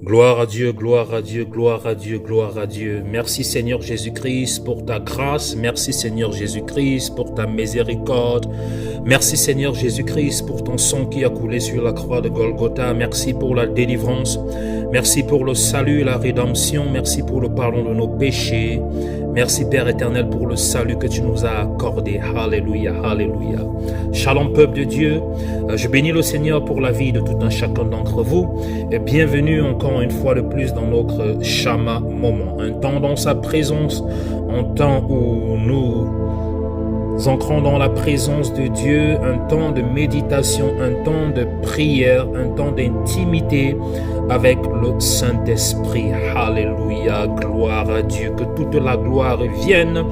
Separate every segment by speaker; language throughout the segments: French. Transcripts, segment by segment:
Speaker 1: Gloire à Dieu, gloire à Dieu, gloire à Dieu, gloire à Dieu. Merci Seigneur Jésus-Christ pour ta grâce. Merci Seigneur Jésus-Christ pour ta miséricorde. Merci Seigneur Jésus-Christ pour ton sang qui a coulé sur la croix de Golgotha. Merci pour la délivrance. Merci pour le salut et la rédemption. Merci pour le pardon de nos péchés. Merci Père éternel pour le salut que tu nous as accordé. Alléluia, alléluia. Shalom peuple de Dieu. Je bénis le Seigneur pour la vie de tout un chacun d'entre vous. Et bienvenue encore une fois de plus dans notre Shama moment. Un temps dans sa présence, un temps où nous ancrons dans la présence de Dieu, un temps de méditation, un temps de prière, un temps d'intimité avec le Saint-Esprit. Alléluia, gloire à Dieu. Que toute la gloire vienne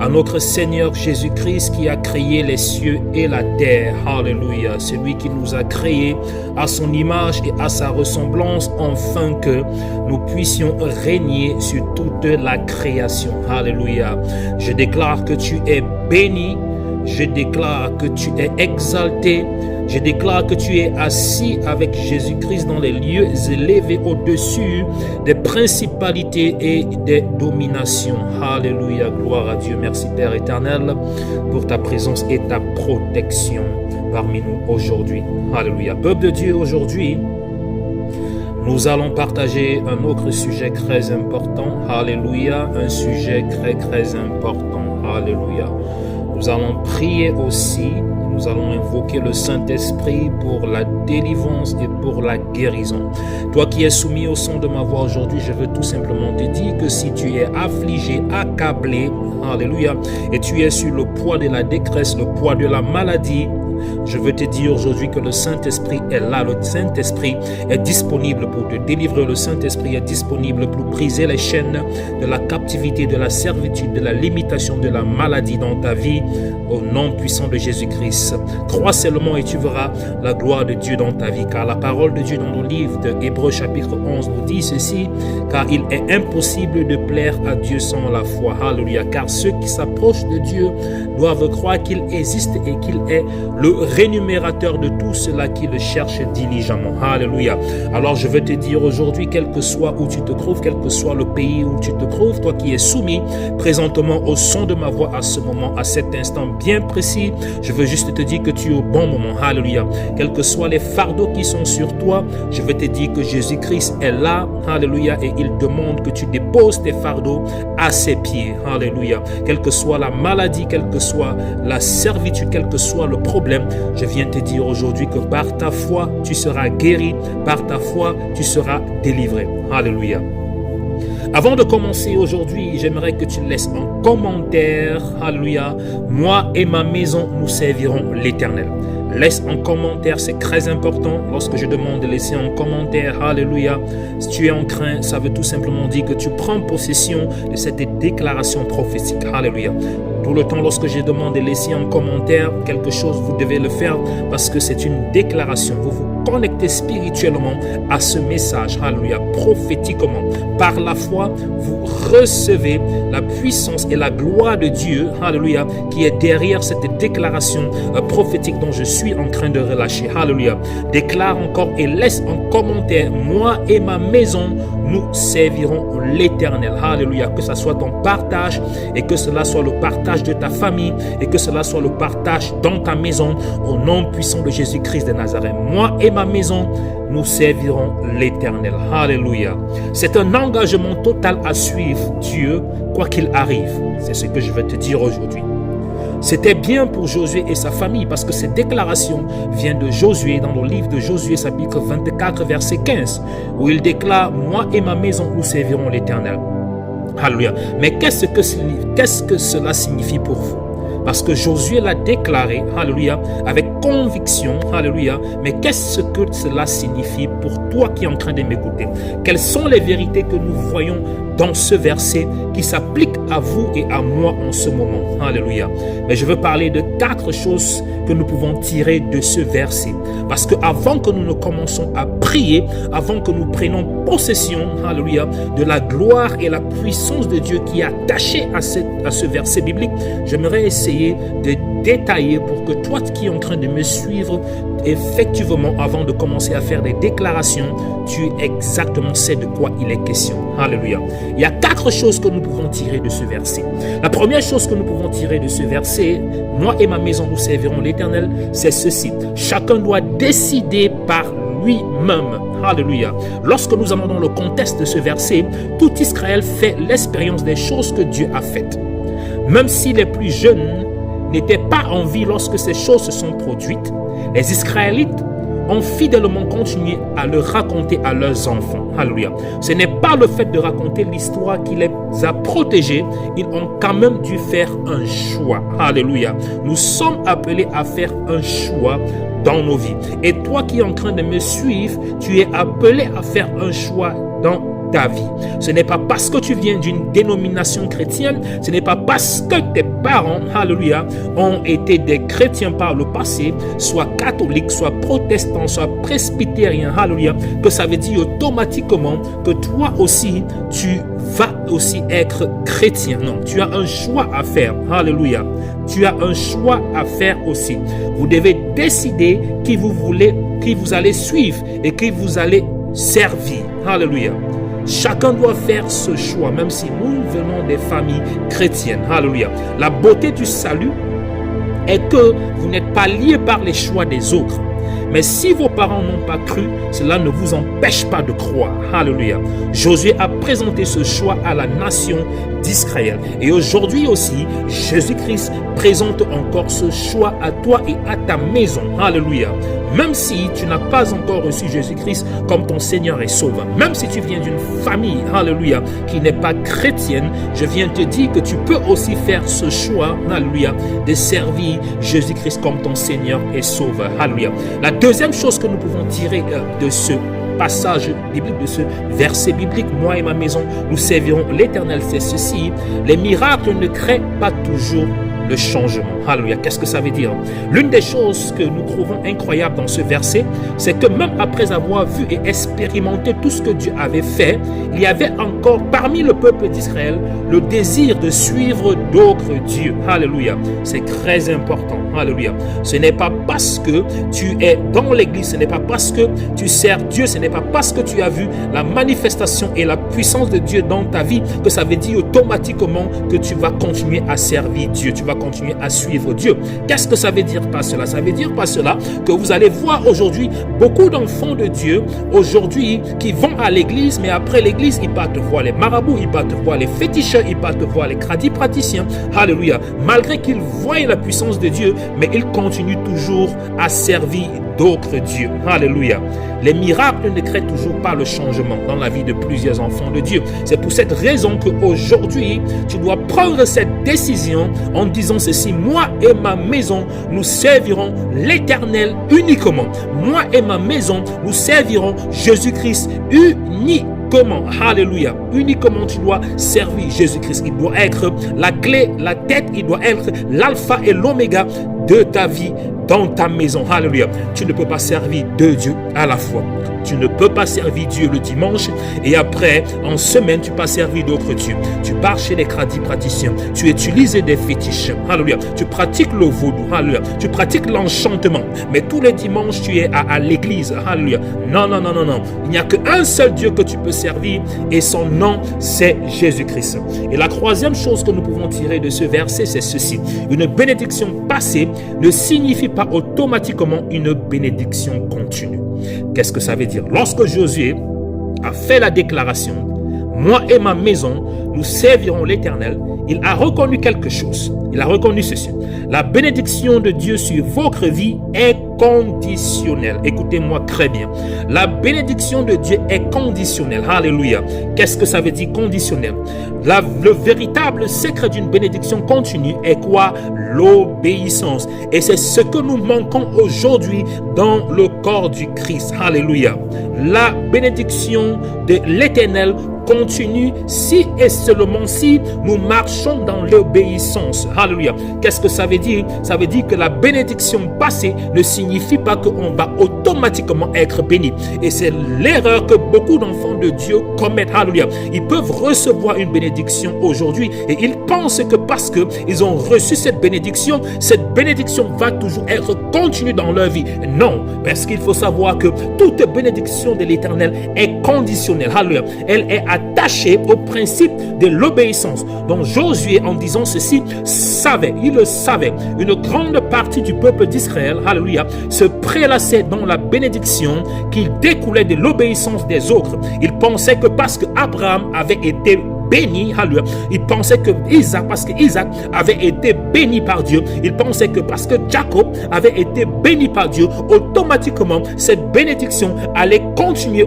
Speaker 1: à notre Seigneur Jésus-Christ qui a créé les cieux et la terre. Alléluia, c'est lui qui nous a créés à son image et à sa ressemblance, afin que nous puissions régner sur toute la création. Alléluia. Je déclare que tu es béni. Je déclare que tu es exalté. Je déclare que tu es assis avec Jésus-Christ dans les lieux élevés au-dessus des principalités et des dominations. Alléluia, gloire à Dieu. Merci Père éternel pour ta présence et ta protection parmi nous aujourd'hui. Alléluia. Peuple de Dieu, aujourd'hui, nous allons partager un autre sujet très important. Alléluia, un sujet très important. Alléluia. Nous allons prier aussi, nous allons invoquer le Saint-Esprit pour la délivrance et pour la guérison. Toi qui es soumis au son de ma voix aujourd'hui, je veux tout simplement te dire que si tu es affligé, accablé, alléluia, et tu es sur le poids de la détresse, le poids de la maladie, je veux te dire aujourd'hui que le Saint-Esprit est là. Le Saint-Esprit est disponible pour te délivrer. Le Saint-Esprit est disponible pour briser les chaînes de la captivité, de la servitude, de la limitation, de la maladie dans ta vie. Au nom puissant de Jésus-Christ. Crois seulement et tu verras la gloire de Dieu dans ta vie. Car la parole de Dieu dans le livre de Hébreux chapitre 11 nous dit ceci. Car il est impossible de plaire à Dieu sans la foi. Alléluia. Car ceux qui s'approchent de Dieu doivent croire qu'il existe et qu'il est le rémunérateur de tout cela qui le cherche diligemment. Alléluia. Alors je veux te dire aujourd'hui, quel que soit où tu te trouves, quel que soit le pays où tu te trouves, toi qui es soumis présentement au son de ma voix à ce moment, à cet instant bien précis, je veux juste te dire que tu es au bon moment. Alléluia. Quels que soient les fardeaux qui sont sur toi, je veux te dire que Jésus-Christ est là. Alléluia. Et il demande que tu déposes tes fardeaux à ses pieds. Alléluia. Quelle que soit la maladie, quelle que soit la servitude, quel que soit le problème, je viens te dire aujourd'hui que par ta foi, tu seras guéri, par ta foi, tu seras délivré. Alléluia. Avant de commencer aujourd'hui, j'aimerais que tu laisses un commentaire. Alléluia. Moi et ma maison, nous servirons l'Éternel. Laisse un commentaire, c'est très important. Lorsque je demande de laisser un commentaire, alléluia, si tu es en crainte, ça veut tout simplement dire que tu prends possession de cette déclaration prophétique. Alléluia. Tout le temps, lorsque je demande de laisser un commentaire, quelque chose, vous devez le faire parce que c'est une déclaration. Vous vous connectez spirituellement à ce message, alléluia, prophétiquement. Par la foi, vous recevez la puissance et la gloire de Dieu, alléluia, qui est derrière cette déclaration prophétique dont je suis en train de relâcher. Alléluia. Déclare encore et laisse un commentaire. Moi et ma maison, nous servirons l'Éternel. Alléluia. Que ce soit ton partage et que cela soit le partage de ta famille et que cela soit le partage dans ta maison au nom puissant de Jésus-Christ de Nazareth. Moi et ma maison, nous servirons l'Éternel. Alléluia. C'est un engagement total à suivre Dieu, quoi qu'il arrive. C'est ce que je vais te dire aujourd'hui. C'était bien pour Josué et sa famille parce que cette déclaration vient de Josué dans le livre de Josué chapitre 24 verset 15 où il déclare « Moi et ma maison, nous servirons l'Éternel ». Alléluia. Mais qu'est-ce que cela signifie pour vous? Parce que Josué l'a déclaré, alléluia, avec conviction, alléluia. Mais qu'est-ce que cela signifie pour toi qui es en train de m'écouter? Quelles sont les vérités que nous voyons dans ce verset qui s'appliquent à vous et à moi en ce moment? Alléluia. Mais je veux parler de 4 choses que nous pouvons tirer de ce verset. Parce que avant que nous ne commençons à prier, avant que nous prenions possession, alléluia, de la gloire et la puissance de Dieu qui est attachée à ce verset biblique, j'aimerais essayer de détailler pour que toi qui es en train de me suivre effectivement, avant de commencer à faire des déclarations, tu exactement sais de quoi il est question. Alléluia. Il y a 4 choses que nous pouvons tirer de ce verset. La première chose que nous pouvons tirer de ce verset, moi et ma maison, nous servirons l'Éternel, c'est ceci. Chacun doit décider par lui-même. Alléluia. Lorsque nous allons dans le contexte de ce verset, tout Israël fait l'expérience des choses que Dieu a faites. Même si les plus jeunes n'étaient pas en vie lorsque ces choses se sont produites, les Israélites ont fidèlement continué à le raconter à leurs enfants. Alléluia. Ce n'est pas le fait de raconter l'histoire qui les a protégés, ils ont quand même dû faire un choix. Alléluia. Nous sommes appelés à faire un choix dans nos vies. Et toi qui es en train de me suivre, tu es appelé à faire un choix dans ta vie. Ce n'est pas parce que tu viens d'une dénomination chrétienne, ce n'est pas parce que tes parents, alléluia, ont été des chrétiens par le passé, soit catholiques, soit protestants, soit presbytériens, alléluia, que ça veut dire automatiquement que toi aussi, tu vas aussi être chrétien. Non, tu as un choix à faire, alléluia. Tu as un choix à faire aussi. Vous devez décider qui vous voulez, qui vous allez suivre et qui vous allez servir, alléluia. Chacun doit faire ce choix, même si nous venons des familles chrétiennes. Alléluia. La beauté du salut est que vous n'êtes pas liés par les choix des autres. Mais si vos parents n'ont pas cru, cela ne vous empêche pas de croire. Alléluia. Josué a présenté ce choix à la nation d'Israël. Et aujourd'hui aussi, Jésus-Christ présente encore ce choix à toi et à ta maison. Alléluia. Même si tu n'as pas encore reçu Jésus-Christ comme ton Seigneur et Sauveur, même si tu viens d'une famille, alléluia, qui n'est pas chrétienne, je viens te dire que tu peux aussi faire ce choix, alléluia, de servir Jésus-Christ comme ton Seigneur et Sauveur. Alléluia. La deuxième chose que nous pouvons tirer de ce passage biblique, de ce verset biblique, moi et ma maison, nous servirons l'Éternel, c'est ceci: les miracles ne créent pas toujours le changement. Alléluia. Qu'est-ce que ça veut dire? L'une des choses que nous trouvons incroyable dans ce verset, c'est que même après avoir vu et expérimenté tout ce que Dieu avait fait, il y avait encore parmi le peuple d'Israël le désir de suivre d'autres dieux. Alléluia. C'est très important. Alléluia. Ce n'est pas parce que tu es dans l'église, ce n'est pas parce que tu sers Dieu, ce n'est pas parce que tu as vu la manifestation et la puissance de Dieu dans ta vie que ça veut dire automatiquement que tu vas continuer à servir Dieu, tu vas continuer à suivre Dieu. Qu'est-ce que ça veut dire par cela? Ça veut dire par cela que vous allez voir aujourd'hui beaucoup d'enfants de Dieu aujourd'hui qui vont à l'église, mais après l'église, ils partent voir les marabouts, ils partent voir les féticheurs, ils partent voir les praticiens. Alléluia. Malgré qu'ils voient la puissance de Dieu, mais ils continuent toujours à servir d'autres dieux. Alléluia. Les miracles ne créent toujours pas le changement dans la vie de plusieurs enfants de Dieu. C'est pour cette raison qu'aujourd'hui, tu dois prendre cette décision en disant ceci: moi et ma maison, nous servirons l'Éternel uniquement. Moi et ma maison, nous servirons Jésus-Christ uniquement. Alléluia. Uniquement tu dois servir Jésus-Christ. Il doit être la clé, la tête, il doit être l'alpha et l'oméga de ta vie dans ta maison. Alléluia. Tu ne peux pas servir deux dieux à la fois. Tu ne peux pas servir Dieu le dimanche et après, en semaine, tu peux servir d'autres dieux. Tu pars chez les praticiens. Tu utilises des fétiches. Alléluia. Tu pratiques le vaudou. Alléluia. Tu pratiques l'enchantement. Mais tous les dimanches, tu es à l'église. Alléluia. Non, non, non, non, non. Il n'y a qu'un seul Dieu que tu peux servir et son nom, c'est Jésus-Christ. Et la troisième chose que nous pouvons tirer de ce verset, c'est ceci. Une bénédiction passée ne signifie pas automatiquement une bénédiction continue. Qu'est-ce que ça veut dire? Lorsque Josué a fait la déclaration, moi et ma maison, nous servirons l'Éternel, il a reconnu quelque chose. Il a reconnu ceci: la bénédiction de Dieu sur votre vie est conditionnelle. Écoutez-moi très bien. La bénédiction de Dieu est conditionnelle. Alléluia. Qu'est-ce que ça veut dire conditionnel? Le véritable secret d'une bénédiction continue est quoi? L'obéissance. Et c'est ce que nous manquons aujourd'hui dans le corps du Christ. Alléluia. La bénédiction de l'Éternel continue si et seulement si nous marchons dans l'obéissance. Alléluia. Qu'est-ce que ça veut dire? Ça veut dire que la bénédiction passée ne signifie pas qu'on va automatiquement être béni. Et c'est l'erreur que beaucoup d'enfants de Dieu commettent. Alléluia. Ils peuvent recevoir une bénédiction aujourd'hui et ils pensent que parce qu'ils ont reçu cette bénédiction va toujours être continue dans leur vie. Non, parce qu'il faut savoir que toute bénédiction de l'Éternel est conditionnelle. Alléluia. Elle est attachée au principe de l'obéissance. Donc Josué, en disant ceci, il le savait. Une grande partie du peuple d'Israël, alléluia, se prélassait dans la bénédiction qui découlait de l'obéissance des autres. Il pensait que parce que Abraham avait été béni, alléluia. Il pensait que parce que Isaac avait été béni par Dieu, il pensait que parce que Jacob avait été béni par Dieu, automatiquement cette bénédiction allait continuer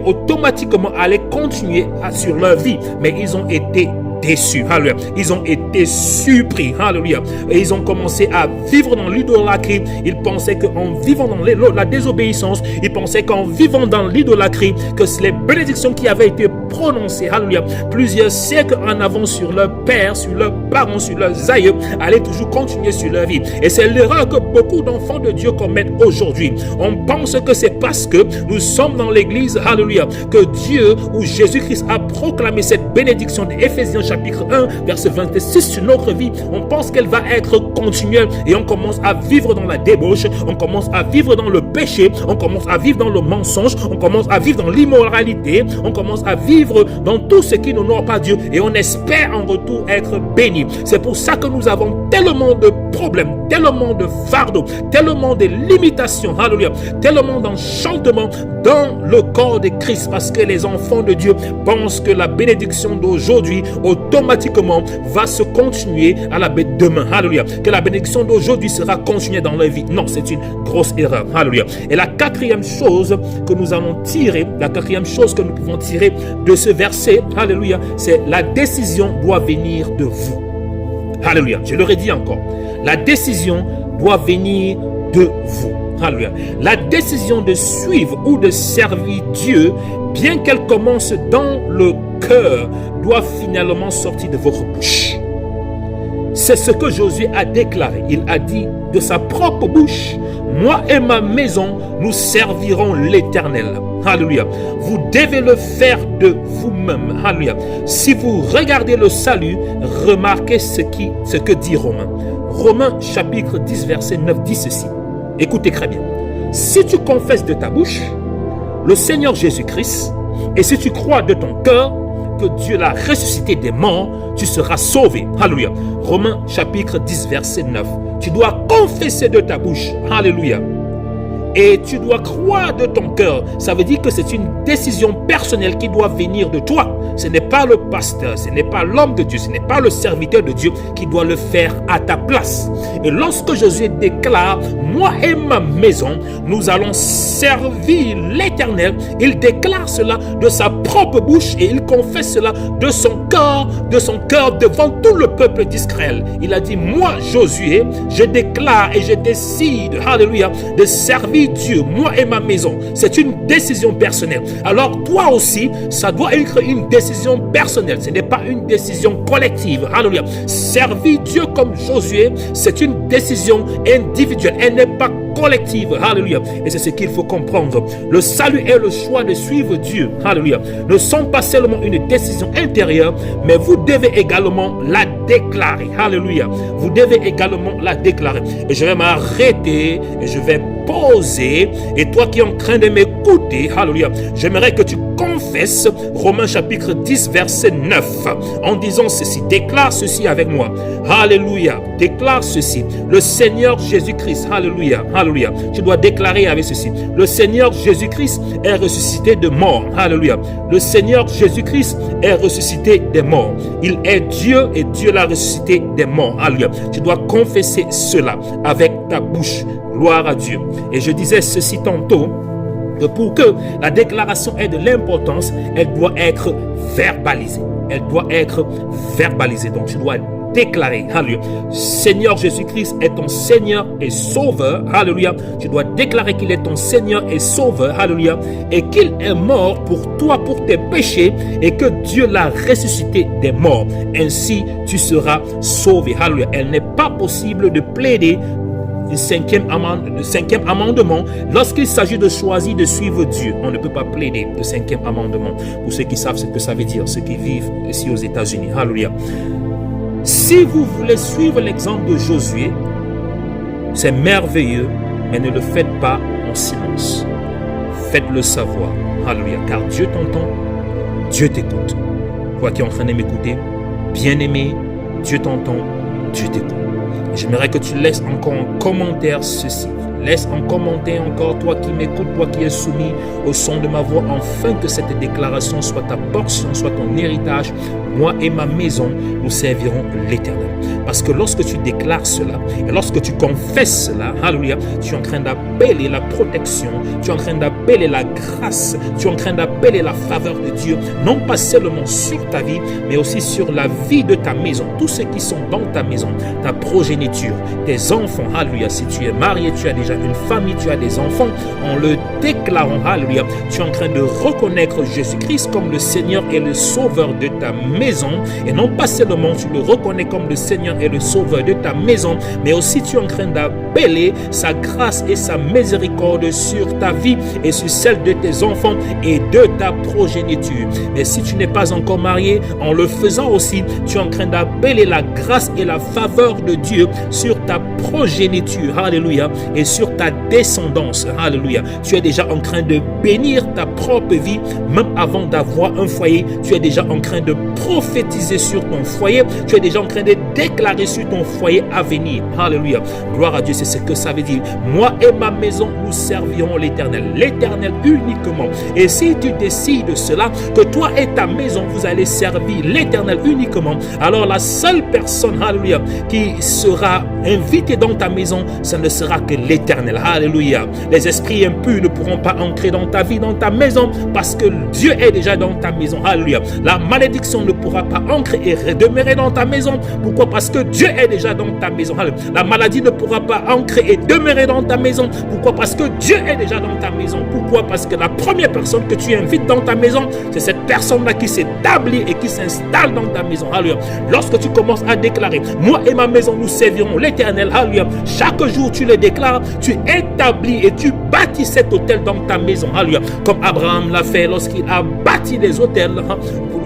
Speaker 1: sur leur vie. Mais ils ont été déçus, alléluia. Ils ont été surpris, alléluia. Et ils ont commencé à vivre dans l'idolâtrie. Ils pensaient qu'en vivant dans la désobéissance, ils pensaient qu'en vivant dans l'idolâtrie, que les bénédictions qui avaient été prononcées, alléluia, plusieurs siècles en avant sur leurs pères, sur leurs parents, sur leurs aïeux, allaient toujours continuer sur leur vie. Et c'est l'erreur que beaucoup d'enfants de Dieu commettent aujourd'hui. On pense que c'est parce que nous sommes dans l'église, alléluia, que Dieu ou Jésus-Christ a proclamé cette bénédiction d'Éphésiens chapitre 1, verset 26 sur notre vie. On pense qu'elle va être continuelle et on commence à vivre dans la débauche, on commence à vivre dans le péché, on commence à vivre dans le mensonge, on commence à vivre dans l'immoralité, on commence à vivre dans tout ce qui n'honore pas Dieu et on espère en retour être béni. C'est pour ça que nous avons tellement de problèmes, tellement de fardeaux, tellement de limitations, alléluia, tellement d'enchantements dans le corps de Christ, parce que les enfants de Dieu pensent que la bénédiction d'aujourd'hui automatiquement va se continuer à la bête demain, alléluia, que la bénédiction d'aujourd'hui sera continuée dans leur vie. Non, c'est une grosse erreur, alléluia. Et la quatrième chose que nous allons tirer, la quatrième chose que nous pouvons tirer de ce verset, alléluia, c'est la décision doit venir de vous. Alléluia, je le redis encore, la décision doit venir de vous. Alléluia. La décision de suivre ou de servir Dieu, bien qu'elle commence dans le cœur, doit finalement sortir de votre bouche. C'est ce que Josué a déclaré. Il a dit de sa propre bouche, moi et ma maison, nous servirons l'Éternel. Alléluia. Vous devez le faire de vous-même. Alléluia. Si vous regardez le salut, remarquez ce que dit Romains. Romains chapitre 10 verset 9 dit ceci. Écoutez très bien. Si tu confesses de ta bouche le Seigneur Jésus-Christ et si tu crois de ton cœur que Dieu l'a ressuscité des morts, tu seras sauvé. Alléluia. Romains chapitre 10 verset 9. Tu dois confesser de ta bouche. Alléluia. Et tu dois croire de ton cœur. Ça veut dire que c'est une décision personnelle qui doit venir de toi. Ce n'est pas le pasteur, ce n'est pas l'homme de Dieu, ce n'est pas le serviteur de Dieu qui doit le faire à ta place. Et lorsque Josué déclare, moi et ma maison, nous allons servir l'Éternel, il déclare cela de sa propre bouche et il confesse cela de son cœur devant tout le peuple d'Israël. Il a dit, moi Josué, je déclare et je décide, alléluia, de servir Dieu, moi et ma maison. C'est une décision personnelle. Alors toi aussi, ça doit être une décision personnelle. Ce n'est pas une décision collective. Alléluia. Servir Dieu comme Josué, c'est une décision individuelle. Elle n'est pas collective. Alléluia. Et c'est ce qu'il faut comprendre. Le salut et le choix de suivre Dieu, alléluia, ne sont pas seulement une décision intérieure, mais vous devez également la déclarer. Alléluia. Vous devez également la déclarer. Et je vais m'arrêter et je vais poser. Et toi qui es en train de m'écouter, alléluia, j'aimerais que tu confesses Romains chapitre 10 verset 9 en disant ceci. Déclare ceci avec moi. Alléluia. Déclare ceci. Le Seigneur Jésus-Christ, alléluia, alléluia. Tu dois déclarer avec ceci. Le Seigneur Jésus-Christ est ressuscité de mort. Alléluia. Le Seigneur Jésus-Christ est ressuscité des morts. Il est Dieu et Dieu l'a ressuscité des morts. Alléluia. Tu dois confesser cela avec ta bouche. Gloire à Dieu. Et je disais ceci tantôt, que pour que la déclaration ait de l'importance, elle doit être verbalisée. Elle doit être verbalisée. Donc tu dois déclarer, alléluia, Seigneur Jésus-Christ est ton Seigneur et Sauveur, alléluia. Tu dois déclarer qu'il est ton Seigneur et Sauveur, alléluia, et qu'il est mort pour toi, pour tes péchés, et que Dieu l'a ressuscité des morts. Ainsi, tu seras sauvé, alléluia. Il n'est pas possible de plaider le cinquième amendement lorsqu'il s'agit de choisir de suivre Dieu. On ne peut pas plaider le cinquième amendement. Pour ceux qui savent ce que ça veut dire, ceux qui vivent ici aux États-Unis, alléluia. Si vous voulez suivre l'exemple de Josué, c'est merveilleux, mais ne le faites pas en silence. Faites-le savoir, alléluia, car Dieu t'entend, Dieu t'écoute. Toi qui es en train de m'écouter, bien-aimé, Dieu t'entend, Dieu t'écoute. J'aimerais que tu laisses encore en commentaire ceci. Laisse en commentaire encore, toi qui m'écoutes, toi qui es soumis au son de ma voix, afin que cette déclaration soit ta portion, soit ton héritage. Moi et ma maison, nous servirons l'Éternel. Parce que lorsque tu déclares cela, et lorsque tu confesses cela, alléluia, tu es en train d'appeler la protection, tu es en train d'appeler la grâce, tu es en train d'appeler la faveur de Dieu, non pas seulement sur ta vie, mais aussi sur la vie de ta maison, tous ceux qui sont dans ta maison, ta progéniture, tes enfants, alléluia. Si tu es marié, tu as déjà une famille, tu as des enfants, en le déclarant, alléluia, tu es en train de reconnaître Jésus-Christ comme le Seigneur et le Sauveur de ta maison, et non pas seulement tu le reconnais comme le Seigneur et le Sauveur de ta maison, mais aussi tu es en train d'appeler sa grâce et sa miséricorde sur ta vie et sur celle de tes enfants et de ta progéniture. Mais si tu n'es pas encore marié, en le faisant aussi, tu es en train d'appeler la grâce et la faveur de Dieu sur ta progéniture, alléluia, et sur ta descendance, alléluia. Tu es déjà en train de bénir ta propre vie, même avant d'avoir un foyer. Tu es déjà en train de prophétiser sur ton foyer, tu es déjà en train de déclarer sur ton foyer à venir, alléluia. Gloire à Dieu, c'est ce que ça veut dire. Moi et ma maison, nous servirons l'Éternel, l'Éternel uniquement. Et si tu décides de cela, que toi et ta maison, vous allez servir l'Éternel uniquement, alors la seule personne, alléluia, qui sera invitée dans ta maison, ce ne sera que l'Éternel, alléluia. Les esprits impurs ne pourront pas entrer dans ta vie, dans ta maison, parce que Dieu est déjà dans ta maison, alléluia. La malédiction ne pourra pas entrer et demeurer dans ta maison. Pourquoi? Parce que Dieu est déjà dans ta maison. La maladie ne pourra pas entrer et demeurer dans ta maison. Pourquoi? Parce que Dieu est déjà dans ta maison. Pourquoi? Parce que la première personne que tu invites dans ta maison, c'est cette personne-là qui s'établit et qui s'installe dans ta maison. Alléluia. Lorsque tu commences à déclarer, moi et ma maison, nous servirons l'Éternel. Alléluia. Chaque jour, tu le déclares, tu établis et tu bâtis cet hôtel dans ta maison. Alléluia. Comme Abraham l'a fait lorsqu'il a bâti des hôtels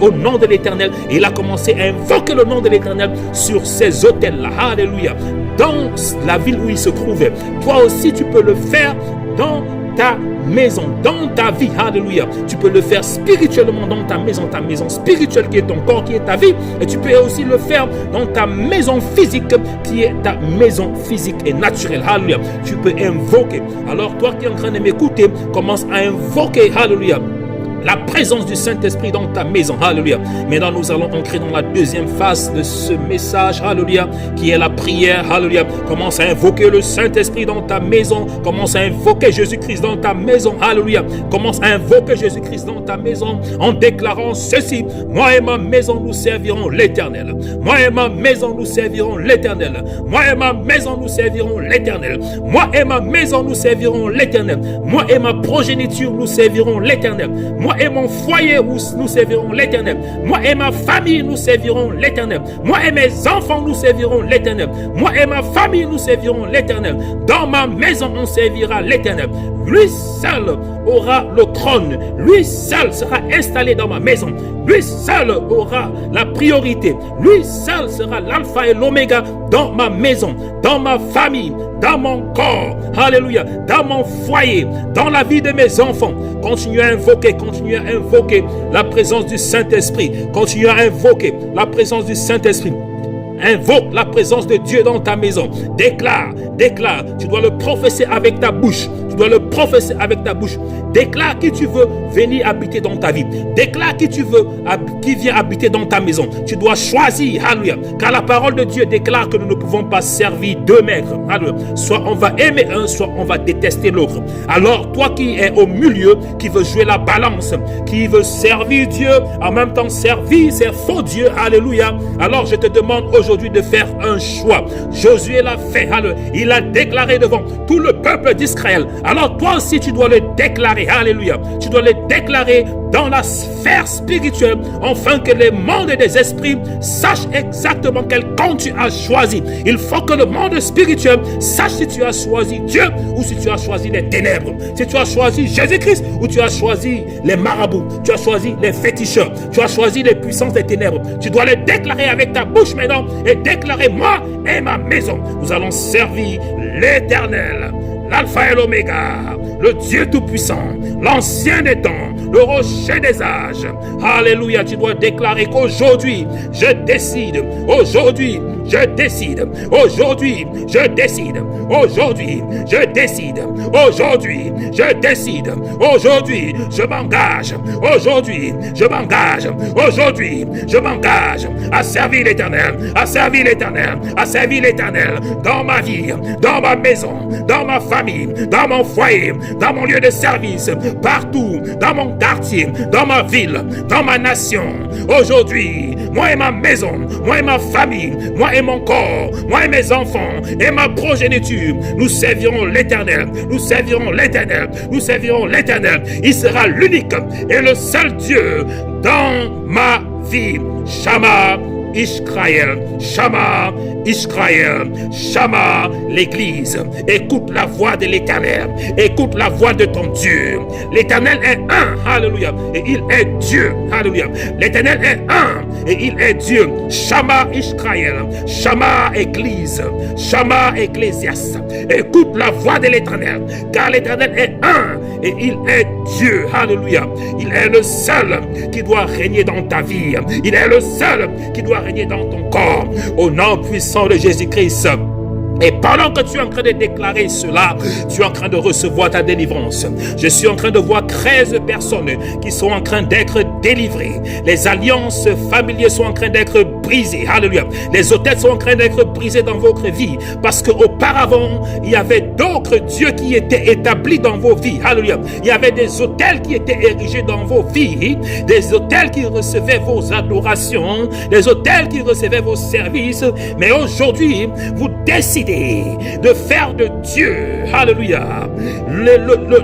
Speaker 1: au nom de l'Éternel. Et il a commencé à invoquer le nom de l'Éternel sur ces hôtels-là. Alléluia. Dans la ville où il se trouvait. Toi aussi, tu peux le faire dans ta maison, dans ta vie. Alléluia. Tu peux le faire spirituellement dans ta maison spirituelle qui est ton corps, qui est ta vie. Et tu peux aussi le faire dans ta maison physique qui est ta maison physique et naturelle. Alléluia. Tu peux invoquer. Alors toi qui es en train de m'écouter, commence à invoquer. Alléluia. La présence du Saint-Esprit dans ta maison, alléluia. Maintenant, nous allons entrer dans la deuxième phase de ce message, alléluia, qui est la prière, alléluia. Commence à invoquer le Saint-Esprit dans ta maison. Commence à invoquer Jésus-Christ dans ta maison, alléluia. Commence à invoquer Jésus-Christ dans ta maison en déclarant ceci: moi et ma maison, nous servirons l'Éternel. Moi et ma maison, nous servirons l'Éternel. Moi et ma maison, nous servirons l'Éternel. Moi et ma maison, nous servirons l'Éternel. Moi et ma progéniture, nous servirons l'Éternel. Moi et mon foyer, nous servirons l'Éternel. Moi et ma famille, nous servirons l'Éternel. Moi et mes enfants, nous servirons l'Éternel. Moi et ma famille, nous servirons l'Éternel. Dans ma maison, on servira l'Éternel. Lui seul aura le trône. Lui seul sera installé dans ma maison. Lui seul aura la priorité. Lui seul sera l'alpha et l'oméga dans ma maison, dans ma famille, dans mon corps. Alléluia. Dans mon foyer, dans la vie de mes enfants. Continuez à invoquer la présence du Saint-Esprit. Continuez à invoquer la présence du Saint-Esprit. Invoque la présence de Dieu dans ta maison. Déclare déclare. Tu dois le professer avec ta bouche. Tu dois le professer avec ta bouche. Déclare qui tu veux venir habiter dans ta vie. Déclare qui tu veux qui vient habiter dans ta maison. Tu dois choisir, alléluia. Car la parole de Dieu déclare que nous ne pouvons pas servir deux maîtres. Alléluia. Soit on va aimer un, soit on va détester l'autre. Alors toi qui es au milieu, qui veut jouer la balance, qui veut servir Dieu, en même temps servir ces faux dieux, alléluia. Alors je te demande aujourd'hui de faire un choix. Josué l'a fait, alléluia. Il a déclaré devant tout le peuple d'Israël. Alors toi aussi tu dois le déclarer, alléluia. Tu dois le déclarer dans la sphère spirituelle, afin que les mondes des esprits sachent exactement quel camp tu as choisi. Il faut que le monde spirituel sache si tu as choisi Dieu ou si tu as choisi les ténèbres. Si tu as choisi Jésus-Christ ou tu as choisi les marabouts, tu as choisi les féticheurs, tu as choisi les puissances des ténèbres. Tu dois le déclarer avec ta bouche maintenant et déclarer: moi et ma maison, nous allons servir l'Éternel, l'Alpha et l'Oméga, le Dieu Tout-Puissant, l'ancien des temps, le rocher des âges. Alléluia, tu dois déclarer qu'aujourd'hui, je décide. Aujourd'hui, je décide. Aujourd'hui, je décide. Aujourd'hui, je décide. Aujourd'hui, je décide. Aujourd'hui, je m'engage. Aujourd'hui, je m'engage. Aujourd'hui, je m'engage à servir l'Éternel, à servir l'Éternel, à servir l'Éternel dans ma vie, dans ma maison, dans ma famille, dans mon foyer, dans mon lieu de service, partout, dans mon quartier, dans ma ville, dans ma nation. Aujourd'hui, moi et ma maison, moi et ma famille, moi et mon corps, moi et mes enfants et ma progéniture, nous servirons l'Éternel, nous servirons l'Éternel, nous servirons l'Éternel. Il sera l'unique et le seul Dieu dans ma vie. Shama Israël, Shama Israël, Shama l'Église. Écoute la voix de l'Éternel, écoute la voix de ton Dieu. L'Éternel est un, alléluia, et il est Dieu, alléluia. L'Éternel est un et il est Dieu. Shama Israël, Shama Église, Shama Ecclésias. Écoute la voix de l'Éternel, car l'Éternel est un et il est Dieu, alléluia. Il est le seul qui doit régner dans ta vie. Il est le seul qui doit régner dans ton corps. Au nom puissant de Jésus-Christ. Et pendant que tu es en train de déclarer cela, tu es en train de recevoir ta délivrance. Je suis en train de voir 13 personnes qui sont en train d'être délivrées. Les alliances familières sont en train d'être brisées. Alléluia. Les hôtels sont en train d'être brisés dans votre vie. Parce qu'auparavant, il y avait d'autres dieux qui étaient établis dans vos vies. Alléluia. Il y avait des hôtels qui étaient érigés dans vos vies. Des hôtels qui recevaient vos adorations. Des hôtels qui recevaient vos services. Mais aujourd'hui, vous décidez de faire de Dieu, alléluia,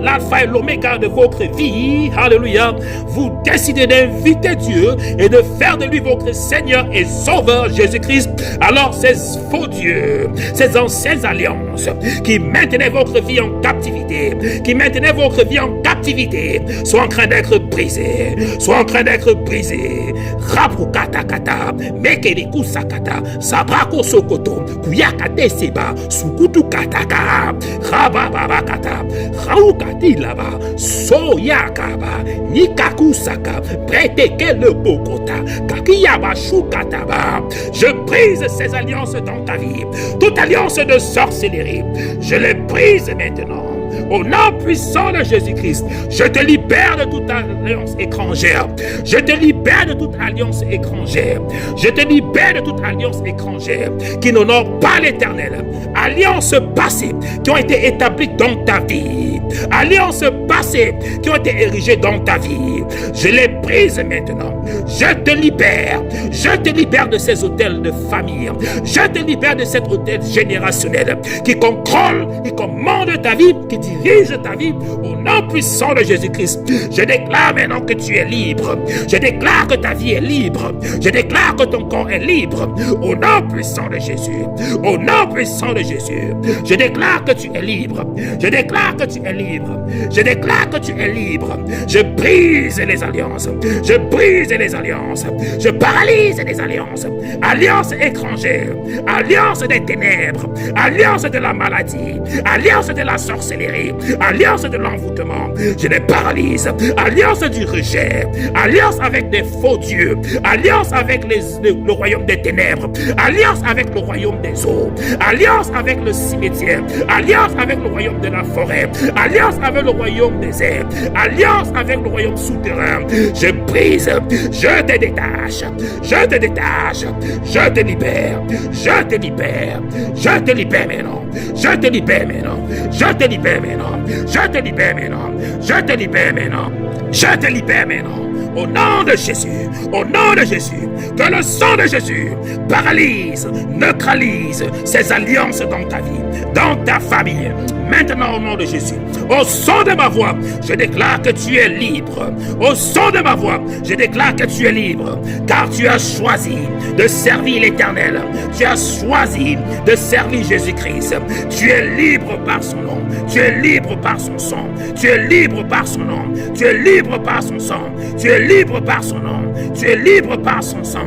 Speaker 1: l'alpha et l'oméga de votre vie, alléluia. Vous décidez d'inviter Dieu et de faire de lui votre Seigneur et Sauveur Jésus-Christ. Alors ces faux dieux, ces anciennes alliances qui maintenaient votre vie en captivité, qui maintenaient votre vie en captivité, sont en train d'être brisés, sont en train d'être brisés. Rabukatakata, mekeliku sakata, sabrako sokoto, kuyakate seba, sukutu kataka, rabababakata, raukati laba, soyakaba, nikakusaka, prêteke le bokota, kakiyaba shukataba. Je brise ces alliances dans ta vie, toute alliance de sorcellerie, je les brise maintenant. Au nom puissant de Jésus-Christ, je te libère de toute alliance étrangère. Je te libère de toute alliance étrangère. Je te libère de toute alliance étrangère qui n'honore pas l'Éternel. Alliances passées qui ont été établies dans ta vie. Alliances passées qui ont été érigées dans ta vie. Je les brise maintenant. Je te libère. Je te libère de ces hôtels de famille. Je te libère de cet hôtel générationnel qui contrôle, qui commande ta vie, qui dirige ta vie. Au nom puissant de Jésus-Christ, je déclare maintenant que tu es libre. Je déclare que ta vie est libre. Je déclare que ton corps est libre. Au nom puissant de Jésus. Au nom puissant de Jésus. Je déclare que tu es libre. Je déclare que tu es libre. Je déclare que tu es libre. Je brise les alliances. Je brise les alliances. Je paralyse les alliances. Alliance étrangère. Alliance des ténèbres. Alliance de la maladie. Alliance de la sorcellerie. sorcellerie, alliance de l'envoûtement, je les paralyse. Alliance du rejet, alliance avec des faux dieux, alliance avec le royaume des ténèbres, alliance avec le royaume des eaux, alliance avec le cimetière, alliance avec le royaume de la forêt, alliance avec le royaume des airs, alliance avec le royaume souterrain. Je brise, je te détache, je te détache, je te libère, je te libère, je te libère maintenant, je te libère maintenant, je te libère maintenant, je te libère maintenant, je te libère maintenant, je te libère maintenant. Au nom de Jésus, au nom de Jésus, que le sang de Jésus paralyse, neutralise ces alliances dans ta vie, dans ta famille. Maintenant, au nom de Jésus, au son de ma voix, je déclare que tu es libre. Au son de ma voix, je déclare que tu es libre, car tu as choisi de servir l'Éternel. Tu as choisi de servir Jésus-Christ. Tu es libre par son nom. Tu es libre par son sang. Tu es libre par son nom. Tu es libre par son sang. Tu es libre par son nom. Tu es libre par son sang.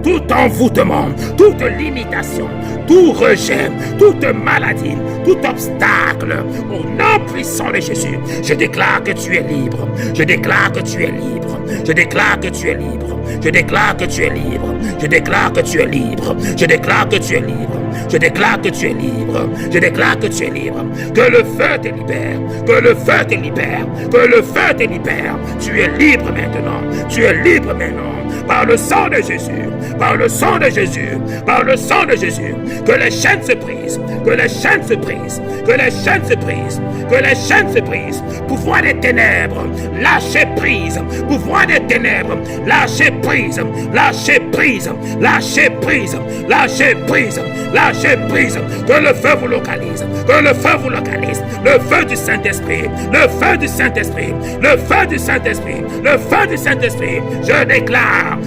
Speaker 1: Tout envoûtement, toute limitation, tout rejet, toute maladie, tout obstacle, au nom puissant de Jésus, je déclare que tu es libre. Je déclare que tu es libre. Je déclare que tu es libre. Je déclare que tu es libre. Je déclare que tu es libre. Je déclare que tu es libre. Je déclare que tu es libre. Je déclare que tu es libre. Que le feu te libère. Que le feu te libère. Que le feu te libère. Tu es libre maintenant. Tu es libre maintenant. Par le sang de Jésus. Par le sang de Jésus. Par le sang de Jésus. Que les chaînes se brisent. Que les chaînes se brisent. Que les chaînes se brisent. Que les chaînes se brisent. Pouvoir des ténèbres. Lâchez prise. Pouvoir des ténèbres. Lâchez prise. Lâchez prise. Lâchez prise. Lâchez prise. Lâchez prise. Que le feu vous localise. Que le feu vous localise. Le feu du Saint-Esprit. Le feu du Saint-Esprit. Le feu du Saint-Esprit. Le feu du Saint-Esprit. Je déclare.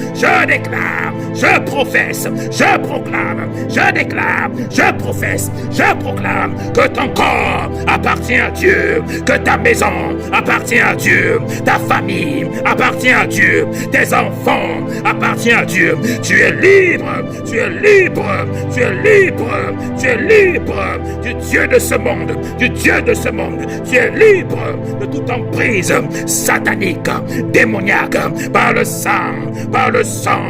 Speaker 1: Je professe. Je proclame. Je déclare. Je professe. Je proclame que ton corps appartient à Dieu. Que ta maison appartient à Dieu. Ta famille appartient à Dieu. Tes enfants appartiennent à Dieu. Tu es libre. Tu es libre. Tu es libre. Tu es libre du Dieu de ce monde. Du Dieu de ce monde. Tu es libre de toute emprise satanique, démoniaque, par le sang, par le sang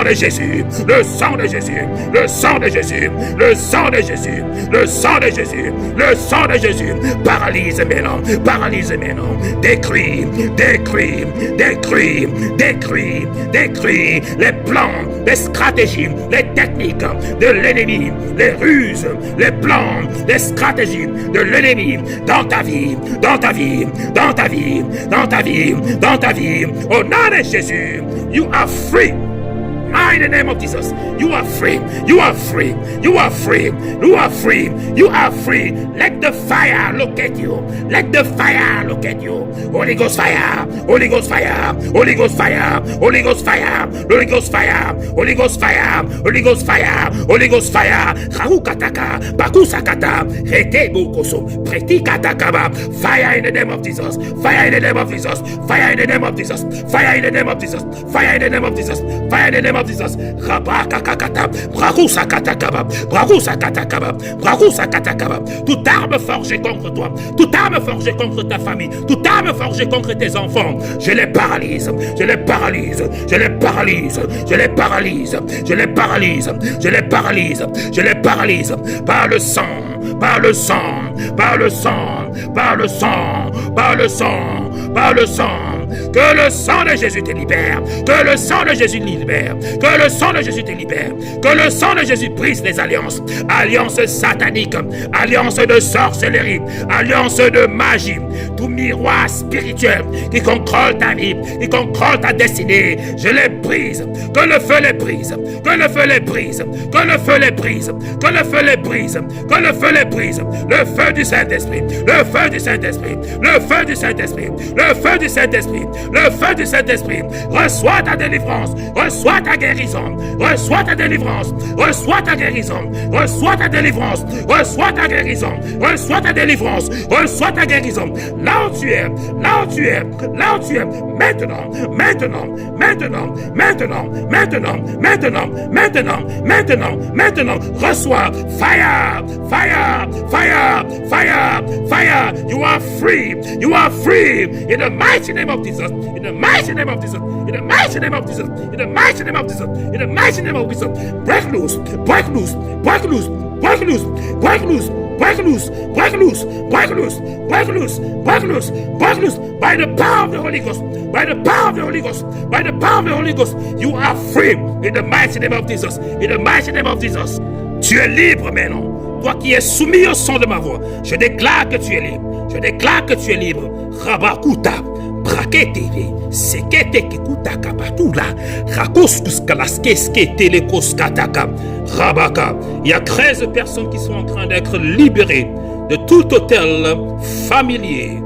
Speaker 1: de Jésus, le sang de Jésus, le sang de Jésus, le sang de Jésus, le sang de Jésus, le sang de Jésus. Paralyse maintenant, paralyse maintenant. Décris, décris, décris, décris, décris les plans, les stratégies, les techniques de l'ennemi, les ruses, les plans, les stratégies de l'ennemi dans ta vie, dans ta vie, dans ta vie, dans ta vie, dans ta vie. Au nom de Jésus, you are free. In the name of Jesus, you are free. You are free. You are free. You are free. You are free. Let the fire locate you. Let the fire locate you. Holy Ghost fire. Holy Ghost fire. Holy Ghost fire. Holy Ghost fire. Holy Ghost fire. Holy Ghost fire. Holy Ghost fire. Holy Ghost fire. Raukataka. Bakusakata. Rete bokoso. Preti katakaba. Fire in the name of Jesus. Fire in the name of Jesus. Fire in the name of Jesus. Fire in the name of Jesus. Fire in the name of Jesus. Fire in the name of Jesus. Rabakakakata. Brakusakatakaba. Brakusakatakaba. Brakusakatakaba. Toute arme forgée contre toi. Toute arme forgée contre ta famille. Toute arme forgée contre tes enfants. Je les paralyse. Je les paralyse. Je les paralyse. Je les paralyse. Je les paralyse. Je les paralyse. Je les paralyse. Par le sang. Par le sang. Par le sang. Par le sang. Par le sang. Par le sang. Que le sang de Jésus te libère. Que le sang de Jésus libère. Que le sang de Jésus te libère. Que le sang de Jésus brise les alliances. Alliances sataniques. Alliances de sorcellerie. Alliances de magie. Tout miroir spirituel qui contrôle ta vie. Qui contrôle ta destinée. Je les brise. Que le feu les brise. Que le feu les brise. Que le feu les brise. Que le feu les brise. Que le feu les brise. Le feu du Saint-Esprit. Le feu du Saint-Esprit. Le feu du Saint-Esprit. Le feu du Saint-Esprit. Le feu du Saint-Esprit. Reçois ta délivrance. Reçois ta guérison. Reçois ta délivrance. Reçois ta guérison. Reçois ta délivrance. Reçois ta guérison. Reçois ta délivrance. Reçois ta guérison. Là où tu es. Là où tu es. Là où tu es. maintenant, maintenant, maintenant, maintenant, maintenant, maintenant, maintenant, maintenant, maintenant, reçois, fire, fire, fire, fire, fire, you are free, in the mighty name of Jesus, in the mighty name of Jesus, in the mighty name of Jesus, in the mighty name of Jesus, in the mighty name of Jesus, break loose, break loose, break loose, break loose, break loose, break loose, break loose, break loose, break loose, break loose, break loose, by the power of the Holy Ghost, by the power of the Holy Ghost, by the power of the Holy Ghost, you are free in the mighty name of Jesus, in the mighty name of Jesus. Tu es libre maintenant. Toi qui es soumis au son de ma voix, je déclare que tu es libre. Je déclare que tu es libre. Rabakuta, brakete, sekete kikuta kapatula, rakoskus kalaskeske telekoskataka, rabaka. Il y a 13 personnes qui sont en train d'être libérées de tout hôtel familier,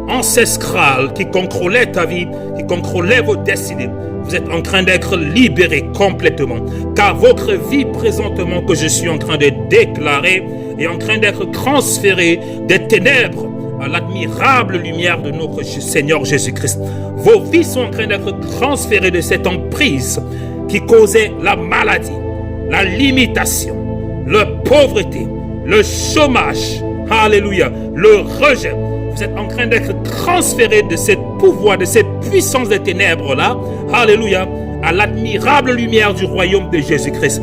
Speaker 1: ancestral qui contrôlait ta vie, qui contrôlait vos destinées. Vous êtes en train d'être libérés complètement, car votre vie présentement que je suis en train de déclarer est en train d'être transférée des ténèbres à l'admirable lumière de notre Seigneur Jésus-Christ. Vos vies sont en train d'être transférées de cette emprise qui causait la maladie, la limitation, la pauvreté, le chômage, alléluia, le rejet. Vous êtes en train d'être transféré de ce pouvoir, de cette puissance des ténèbres-là, alléluia, à l'admirable lumière du royaume de Jésus-Christ.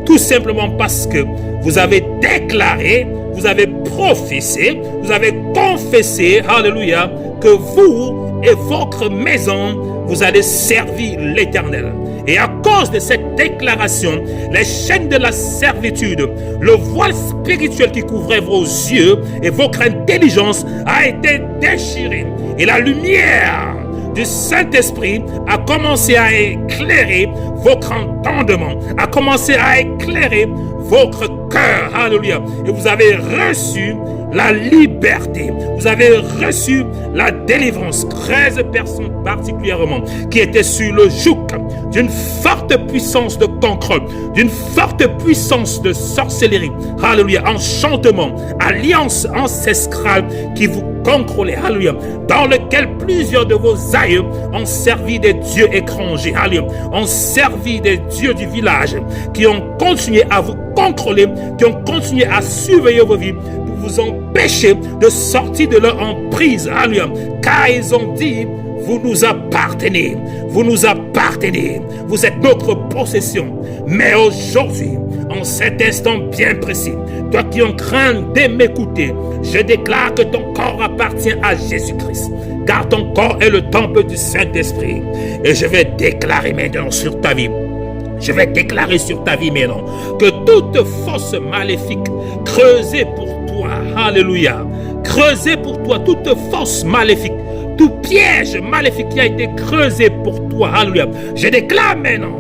Speaker 1: Tout simplement parce que vous avez déclaré, vous avez prophétisé, vous avez confessé, alléluia, que vous et votre maison, vous allez servir l'Éternel. Et à cause de cette déclaration, les chaînes de la servitude, le voile spirituel qui couvrait vos yeux et votre intelligence a été déchiré. Et la lumière du Saint-Esprit a commencé à éclairer votre entendement, a commencé à éclairer votre cœur. Alléluia. Et vous avez reçu la liberté. Vous avez reçu la délivrance. 13 personnes particulièrement qui étaient sur le joug d'une forte puissance de contrôle, d'une forte puissance de sorcellerie. Alléluia. Enchantement, alliance ancestrale qui vous contrôlait. Alléluia. Dans lequel plusieurs de vos aïeux ont servi des dieux étrangers. Alléluia. Ont servi des dieux du village qui ont continué à vous contrôler, qui ont continué à surveiller vos vies, vous empêcher de sortir de leur emprise. Alléluia. Car ils ont dit, vous nous appartenez, vous nous appartenez, vous êtes notre possession. Mais aujourd'hui, en cet instant bien précis, toi qui es en train de m'écouter, je déclare que ton corps appartient à Jésus-Christ, car ton corps est le temple du Saint-Esprit. Et je vais déclarer maintenant sur ta vie, je vais déclarer sur ta vie maintenant que toute force maléfique creusée pour toi, alléluia, creusée pour toi, toute force maléfique, tout piège maléfique qui a été creusé pour toi, alléluia, je déclare maintenant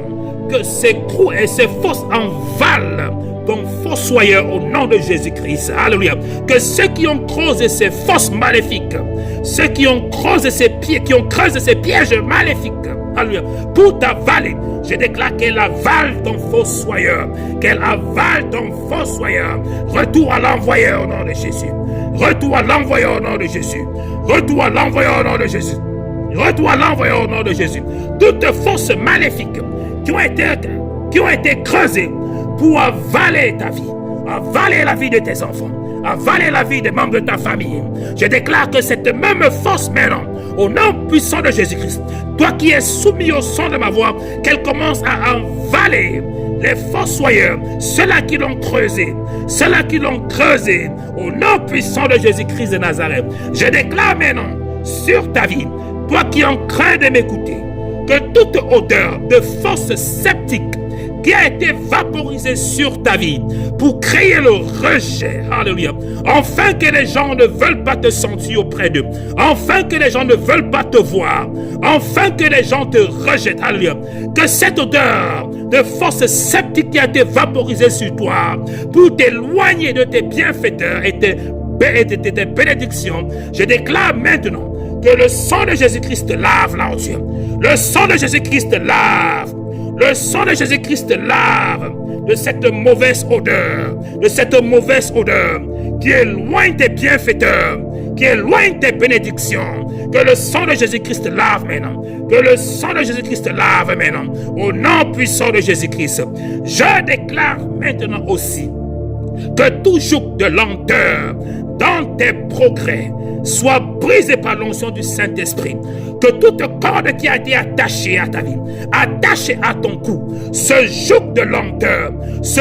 Speaker 1: que ces trous et ces fosses envalent ton fossoyeur au nom de Jésus-Christ, alléluia, que ceux qui ont creusé ces fosses maléfiques, ceux qui ont creusé ces pièges maléfiques, alléluia, pour t'avaler, je déclare qu'elle avale ton fossoyeur, qu'elle avale ton fossoyeur. Retour à l'envoyeur au nom de Jésus. Retour à l'envoyeur au nom de Jésus. Retour à l'envoyeur au nom de Jésus. Retour à l'envoyeur au nom de Jésus. Toutes forces maléfiques qui ont été creusées pour avaler ta vie, avaler la vie de tes enfants, avaler la vie des membres de ta famille. Je déclare que cette même force maintenant, au nom puissant de Jésus-Christ, toi qui es soumis au son de ma voix, qu'elle commence à avaler les fossoyeurs, ceux-là qui l'ont creusé, au nom puissant de Jésus-Christ de Nazareth. Je déclare maintenant sur ta vie, toi qui es en train de m'écouter, que toute odeur de force sceptique qui a été vaporisé sur ta vie pour créer le rejet, alléluia, enfin que les gens ne veulent pas te sentir auprès d'eux, enfin que les gens ne veulent pas te voir, enfin que les gens te rejettent, alléluia, que cette odeur de force sceptique qui a été vaporisée sur toi pour t'éloigner de tes bienfaiteurs et tes bénédictions, je déclare maintenant que le sang de Jésus-Christ lave là, Dieu. Le sang de Jésus-Christ lave. Le sang de Jésus-Christ lave de cette mauvaise odeur qui éloigne tes bienfaiteurs, qui éloigne tes bénédictions. Que le sang de Jésus-Christ lave maintenant. Que le sang de Jésus-Christ lave maintenant. Au nom puissant de Jésus-Christ, je déclare maintenant aussi que tout joug de lenteur dans tes progrès soit brisé par l'onction du Saint-Esprit. Que toute corde qui a été attachée à ta vie, attachée à ton cou, ce joug de lenteur, ce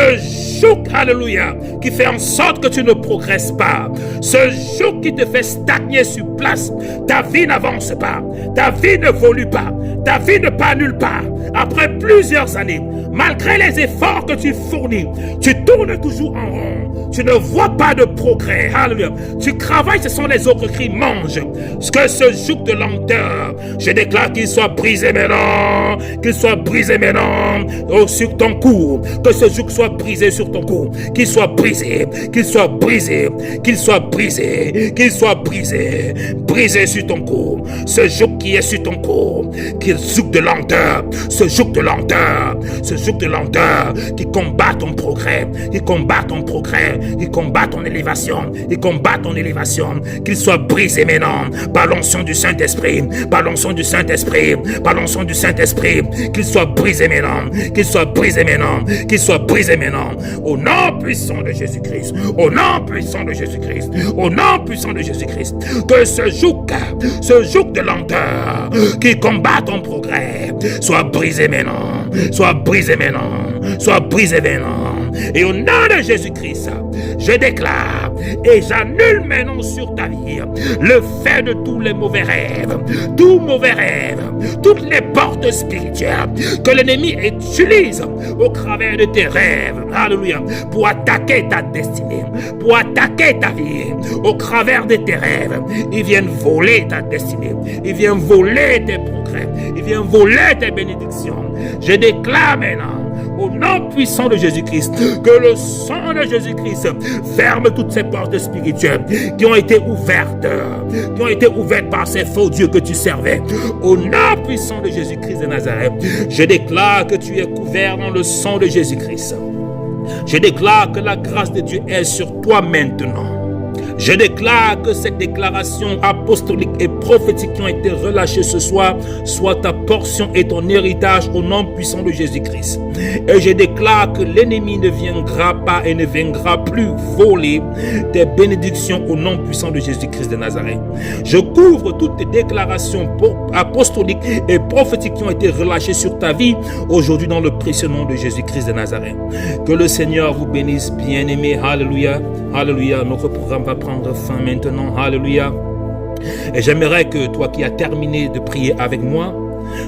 Speaker 1: joug, alléluia, qui fait en sorte que tu ne progresses pas, ce joug qui te fait stagner sur place, ta vie n'avance pas, ta vie n'évolue pas, ta vie ne part nulle part. Après plusieurs années, malgré les efforts que tu fournis, tu tournes toujours en rond, tu ne vois pas de progrès, alléluia. Tu travailles, ce sont les autres qui mangent. Que ce joug de lenteur, je déclare qu'il soit brisé maintenant, qu'il soit brisé maintenant sur ton cou, que ce joug soit brisé sur ton cou, qu'il soit brisé, qu'il soit brisé, qu'il soit brisé, qu'il soit brisé, brisé sur ton cou, ce joug qui est sur ton cou, qu'il joug de lenteur, ce joug de lenteur, ce joug de lenteur qui combat ton progrès, qui combat ton progrès, qui combat ton élévation, qui combat ton élévation, qu'il soit brisé maintenant par l'onction du Saint-Esprit, par l'onction du Saint-Esprit, par l'onction du Saint-Esprit, qu'il soit brisé maintenant, qu'il soit brisé maintenant, qu'il soit brisé maintenant, au nom puissant de Jésus-Christ, au nom puissant de Jésus-Christ, au nom puissant de Jésus-Christ, que ce joug de lenteur qui combat ton progrès soit brisé maintenant, soit brisé maintenant, soit brisé maintenant, et au nom de Jésus-Christ, je déclare et j'annule maintenant sur ta vie le fait de tous les mauvais rêves, toutes les portes spirituelles que l'ennemi utilise au travers de tes rêves, alléluia, pour attaquer ta destinée, pour attaquer ta vie, au travers de tes rêves. Ils viennent voler ta destinée, ils viennent voler tes progrès, ils viennent voler tes bénédictions. Je déclare maintenant, au nom puissant de Jésus-Christ, que le sang de Jésus-Christ ferme toutes ces portes spirituelles qui ont été ouvertes par ces faux dieux que tu servais. Au nom puissant de Jésus-Christ de Nazareth, je déclare que tu es couvert dans le sang de Jésus-Christ. Je déclare que la grâce de Dieu est sur toi maintenant. Je déclare que cette déclaration apostolique et prophétique qui ont été relâchées ce soir soit ta portion et ton héritage au nom puissant de Jésus-Christ. Et je déclare que l'ennemi ne viendra pas et ne viendra plus voler tes bénédictions au nom puissant de Jésus-Christ de Nazareth. Je couvre toutes tes déclarations apostoliques et prophétiques qui ont été relâchées sur ta vie aujourd'hui dans le précieux nom de Jésus-Christ de Nazareth. Que le Seigneur vous bénisse, bien-aimés. Alléluia. Alléluia. Notre programme va prendre fin maintenant. Alléluia. Et j'aimerais que toi qui as terminé de prier avec moi,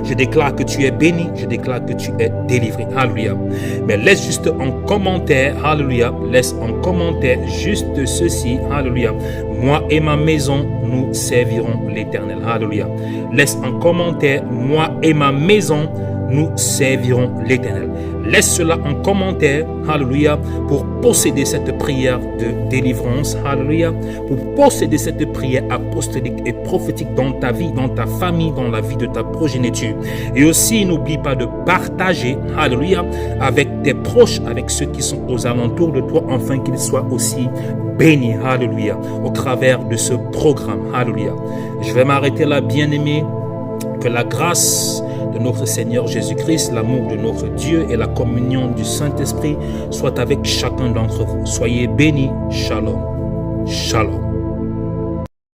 Speaker 1: je déclare que tu es béni, je déclare que tu es délivré. Alléluia. Mais laisse juste en commentaire, alléluia, laisse en commentaire juste ceci, alléluia. Moi et ma maison, nous servirons l'Éternel. Alléluia. Laisse en commentaire, moi et ma maison, nous servirons l'Éternel. Laisse cela en commentaire, alléluia, pour posséder cette prière de délivrance, alléluia, pour posséder cette prière apostolique et prophétique dans ta vie, dans ta famille, dans la vie de ta progéniture. Et aussi, n'oublie pas de partager, alléluia, avec tes proches, avec ceux qui sont aux alentours de toi, afin qu'ils soient aussi bénis, alléluia, au travers de ce programme, alléluia. Je vais m'arrêter là, bien-aimé. Que la grâce de notre Seigneur Jésus-Christ, l'amour de notre Dieu et la communion du Saint-Esprit soient avec chacun d'entre vous. Soyez bénis. Shalom. Shalom.